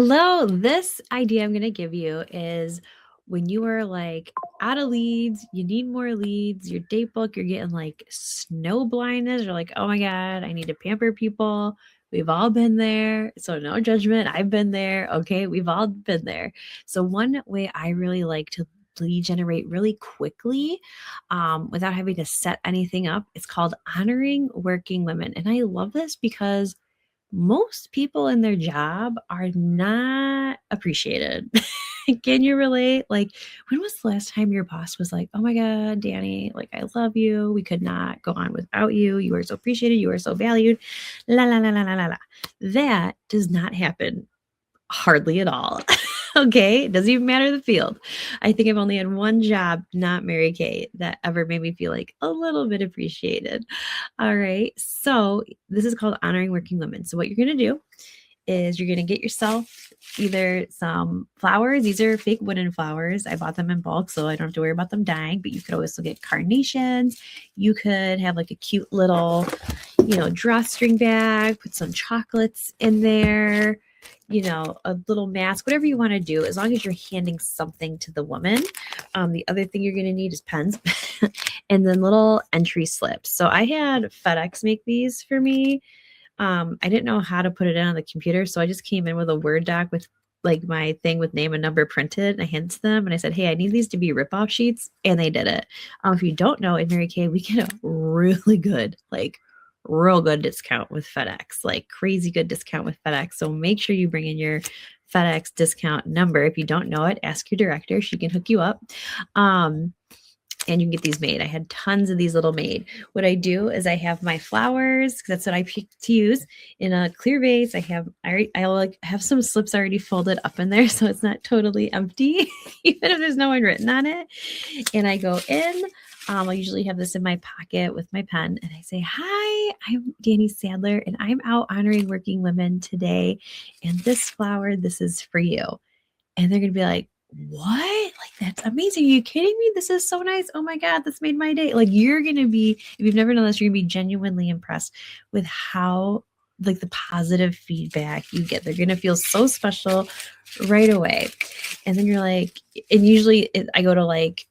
Hello. This idea I'm going to give you is when you are like out of leads, you need more leads, your date book, you're getting like snow blindness. You're like, oh my God, I need to pamper people. We've all been there. So, no judgment. I've been there. Okay. We've all been there. So, one way I really like to lead generate really quickly without having to set anything up, it's called honoring working women. And I love this because most people in their job are not appreciated. Can you relate? Like, when was the last time your boss was like, oh my God, Danny, like, I love you. We could not go on without you. You are so appreciated. You are so valued. La, la, la, la, la, la, la. That does not happen hardly at all. Okay. It doesn't even matter the field. I think I've only had one job, not Mary Kay, that ever made me feel like a little bit appreciated. All right. So this is called honoring working women. So what you're going to do is you're going to get yourself either some flowers. These are fake wooden flowers. I bought them in bulk, so I don't have to worry about them dying, but you could also get carnations. You could have like a cute little, drawstring bag, put some chocolates in there, a little mask, whatever you want to do, as long as you're handing something to the woman. The other thing you're going to need is pens and then little entry slips. So I had FedEx make these for me. I didn't know how to put it in on the computer, so I just came in with a Word doc with like my thing with name and number printed. And I handed to them and I said, hey, I need these to be rip-off sheets. And they did it. If you don't know, in Mary Kay, we get a really good, like real good discount with FedEx, like crazy good discount with FedEx. So make sure you bring in your FedEx discount number. If you don't know it, ask your director. She can hook you up. And you can get these made. I had tons of these little made. What I do is I have my flowers, because that's what I pick to use, in a clear vase. I like have some slips already folded up in there, so it's not totally empty, even if there's no one written on it. And I go in. I usually have this in my pocket with my pen, and I say, hi, I'm Danny Sadler, and I'm out honoring working women today. And this flower, this is for you. And they're going to be like, what? Like, that's amazing. Are you kidding me? This is so nice. Oh my God, this made my day. Like, you're going to be, if you've never done this, you're going to be genuinely impressed with how, like, the positive feedback you get. They're going to feel so special right away. And then you're like, and usually I'll go to like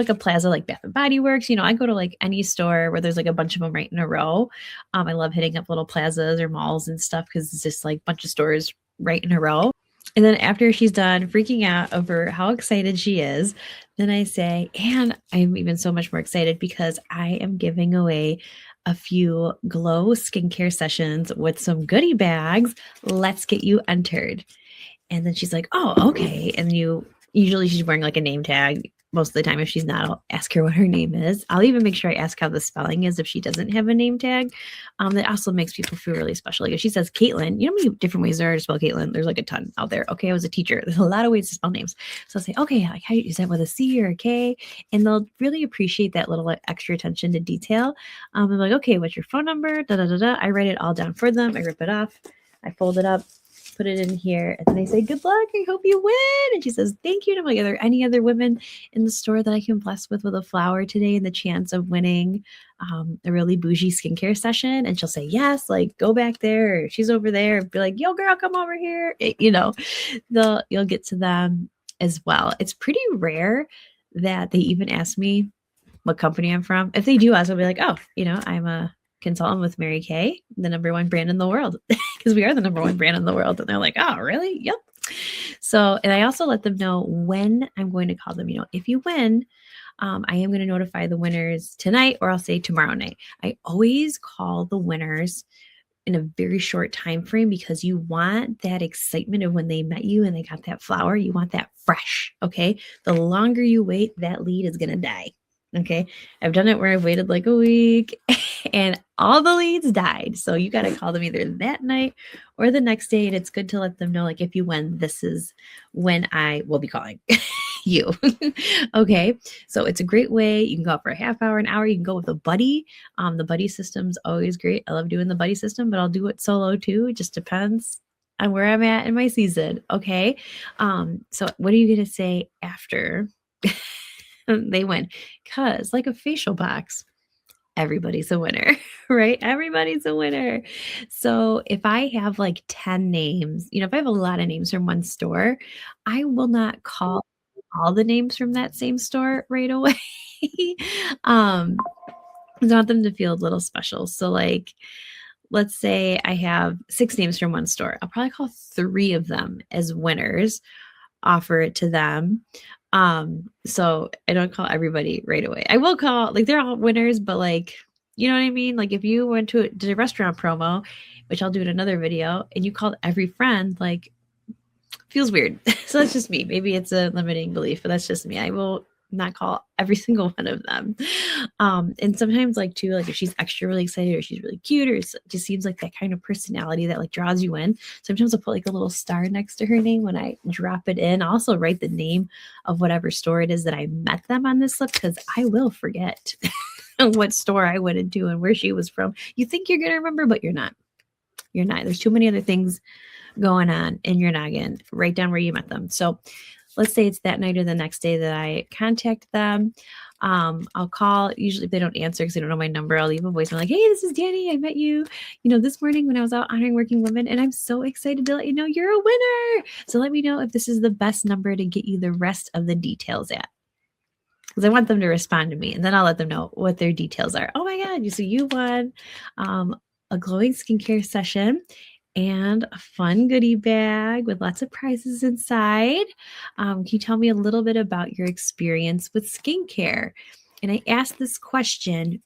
a plaza like Bath and Body Works. I go to like any store where there's like a bunch of them right in a row. I love hitting up little plazas or malls and stuff because it's just like a bunch of stores right in a row. And then after she's done freaking out over how excited she is, then I say, and I'm even so much more excited because I am giving away a few glow skincare sessions with some goodie bags. Let's get you entered. And then she's like, oh, okay. And usually she's wearing like a name tag. Most of the time, if she's not, I'll ask her what her name is. I'll even make sure I ask how the spelling is if she doesn't have a name tag. That also makes people feel really special. Like if she says Caitlin, you know how many different ways there are to spell Caitlin? There's like a ton out there. Okay, I was a teacher. There's a lot of ways to spell names. So I'll say, okay, like how is that with a C or a K? And they'll really appreciate that little like, extra attention to detail. I'm like, okay, what's your phone number? Da da da da. I write it all down for them. I rip it off. I fold it up, put it in here, and then they say, good luck, I hope you win. And she says, thank you. And I'm like, are there any other women in the store that I can bless with a flower today and the chance of winning a really bougie skincare session? And she'll say, yes, like go back there, or she's over there. Be like, yo girl, come over here. You'll get to them as well. It's pretty rare that they even ask me what company I'm from. If they do ask, I'll be like, oh, I'm a consultant with Mary Kay, the number one brand in the world, because we are the number one brand in the world. And they're like, oh, really? Yep. So, and I also let them know when I'm going to call them. If you win, I am going to notify the winners tonight, or I'll say tomorrow night. I always call the winners in a very short time frame because you want that excitement of when they met you and they got that flower. You want that fresh. Okay. The longer you wait, that lead is going to die. Okay. I've done it where I've waited like a week and all the leads died. So you got to call them either that night or the next day. And it's good to let them know, like, if you win, this is when I will be calling you. Okay. So it's a great way. You can go out for a half hour, an hour. You can go with a buddy. The buddy system's always great. I love doing the buddy system, but I'll do it solo too. It just depends on where I'm at in my season. Okay. So what are you going to say after they win? Because like a facial box, everybody's a winner, right? Everybody's a winner. So if I have like 10 names, if I have a lot of names from one store, I will not call all the names from that same store right away. um, I want them to feel a little special. So like, let's say I have 6 names from one store. I'll probably call 3 of them as winners, offer it to them. So I don't call everybody right away. I will call, like, they're all winners, but like, you know what I mean? Like if you went to did a restaurant promo, which I'll do in another video, and you called every friend, like, feels weird. So that's just me. Maybe it's a limiting belief, but that's just me. I will not call every single one of them. And sometimes like too, like if she's extra really excited or she's really cute or it just seems like that kind of personality that like draws you in. Sometimes I'll put like a little star next to her name when I drop it in. I'll also write the name of whatever store it is that I met them on this slip because I will forget what store I went into and where she was from. You think you're going to remember, but you're not. You're not. There's too many other things going on in your noggin. Write down where you met them. So let's say it's that night or the next day that I contact them. I'll call. Usually if they don't answer because they don't know my number, I'll leave a voicemail like, hey, this is Danny. I met you, this morning when I was out honoring working women, and I'm so excited to let you know you're a winner. So let me know if this is the best number to get you the rest of the details at. Because I want them to respond to me, and then I'll let them know what their details are. Oh my God, so you won a glowing skincare session and a fun goodie bag with lots of prizes inside. Can you tell me a little bit about your experience with skincare? And I asked this question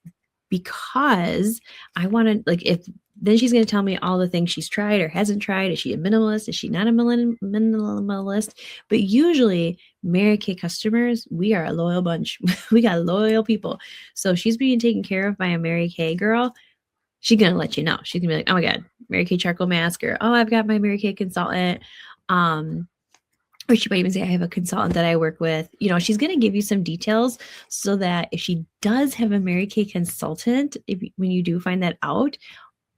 because I want to, like, if then she's going to tell me all the things she's tried or hasn't tried. Is she a minimalist? Is she not a minimalist? But usually Mary Kay customers, we are a loyal bunch. We got loyal people. So she's being taken care of by a Mary Kay girl. She's going to let you know. She's going to be like, oh my God, Mary Kay charcoal mask, or, oh, I've got my Mary Kay consultant. Or she might even say, I have a consultant that I work with. She's going to give you some details so that if she does have a Mary Kay consultant, when you do find that out,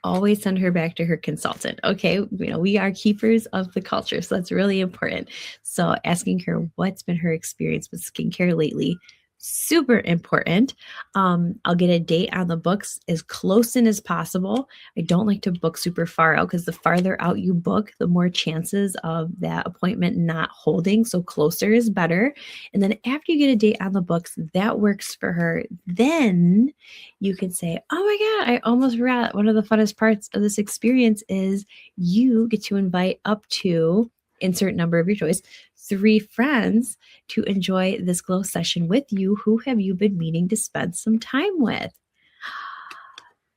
always send her back to her consultant. Okay. We are keepers of the culture. So that's really important. So asking her what's been her experience with skincare lately, super important. I'll get a date on the books as close in as possible. I don't like to book super far out because the farther out you book, the more chances of that appointment not holding. So closer is better. And then after you get a date on the books, that works for her. Then you can say, oh my God, I almost forgot. One of the funnest parts of this experience is you get to invite up to insert number of your choice, 3 friends to enjoy this glow session with you. Who have you been meaning to spend some time with?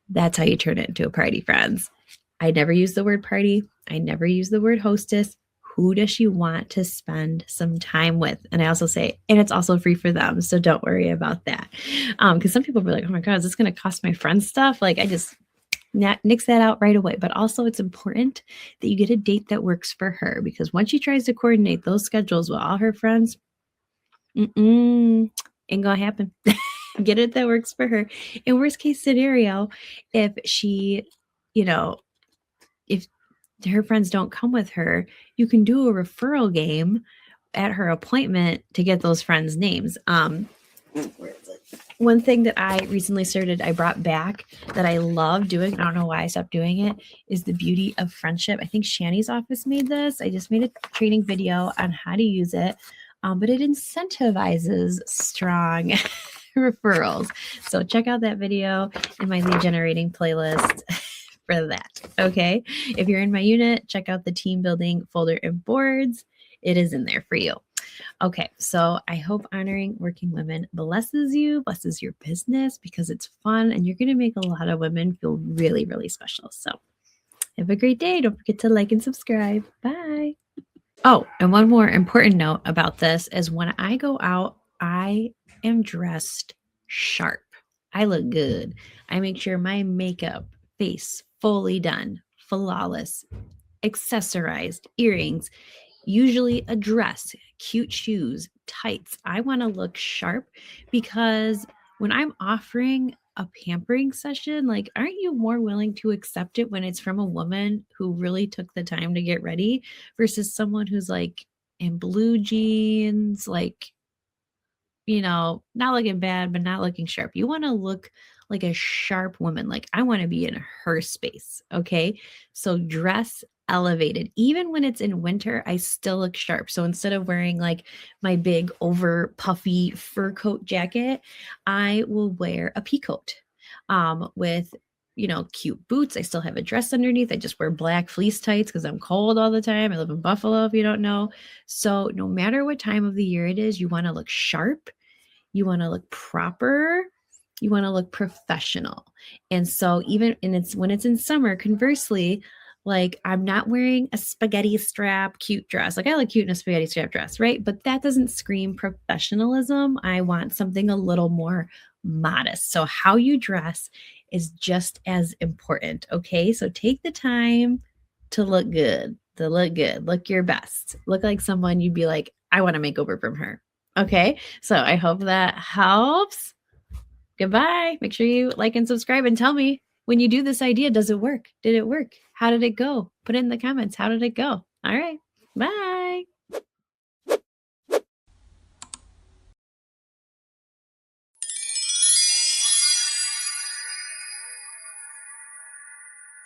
That's how you turn it into a party, friends. I never use the word party. I never use the word hostess. Who does she want to spend some time with? And I also say, and it's also free for them. So don't worry about that. Because some people were like, oh my God, is this going to cost my friends stuff? Like I just nix that out right away. But also it's important that you get a date that works for her, because once she tries to coordinate those schedules with all her friends, ain't gonna happen. Get it that works for her. In worst case scenario, if she, if her friends don't come with her, you can do a referral game at her appointment to get those friends' names. Where is it? One thing that I recently started, I brought back that I love doing, I don't know why I stopped doing it, is the beauty of friendship. I think Shani's office made this. I just made a training video on how to use it, but it incentivizes strong referrals. So check out that video in my lead generating playlist for that. Okay. If you're in my unit, check out the team building folder and boards. It is in there for you. Okay, so I hope honoring working women blesses you, blesses your business, because it's fun and you're going to make a lot of women feel really, really special. So have a great day. Don't forget to like and subscribe. Bye. Oh, and one more important note about this is when I go out, I am dressed sharp. I look good. I make sure my makeup, face fully done, flawless, accessorized, earrings, usually a dress, cute shoes, tights. I want to look sharp, because when I'm offering a pampering session, like, aren't you more willing to accept it when it's from a woman who really took the time to get ready versus someone who's like in blue jeans, like, not looking bad, but not looking sharp? You want to look like a sharp woman. Like I want to be in her space. Okay. So dress elevated. Even when it's in winter, I still look sharp. So instead of wearing like my big over puffy fur coat jacket, I will wear a pea coat with cute boots. I still have a dress underneath. I just wear black fleece tights because I'm cold all the time. I live in Buffalo, if you don't know. So no matter what time of the year it is, you want to look sharp, you want to look proper, you want to look professional. And so it's when it's in summer, conversely, like I'm not wearing a spaghetti strap cute dress. Like I look cute in a spaghetti strap dress, right? But that doesn't scream professionalism. I want something a little more modest. So how you dress is just as important. Okay. So take the time to look good, look your best, look like someone you'd be like, I want a makeover from her. Okay. So I hope that helps. Goodbye. Make sure you like and subscribe and tell me when you do this idea, does it work? Did it work? How did it go? Put it in the comments. How did it go? All right. Bye.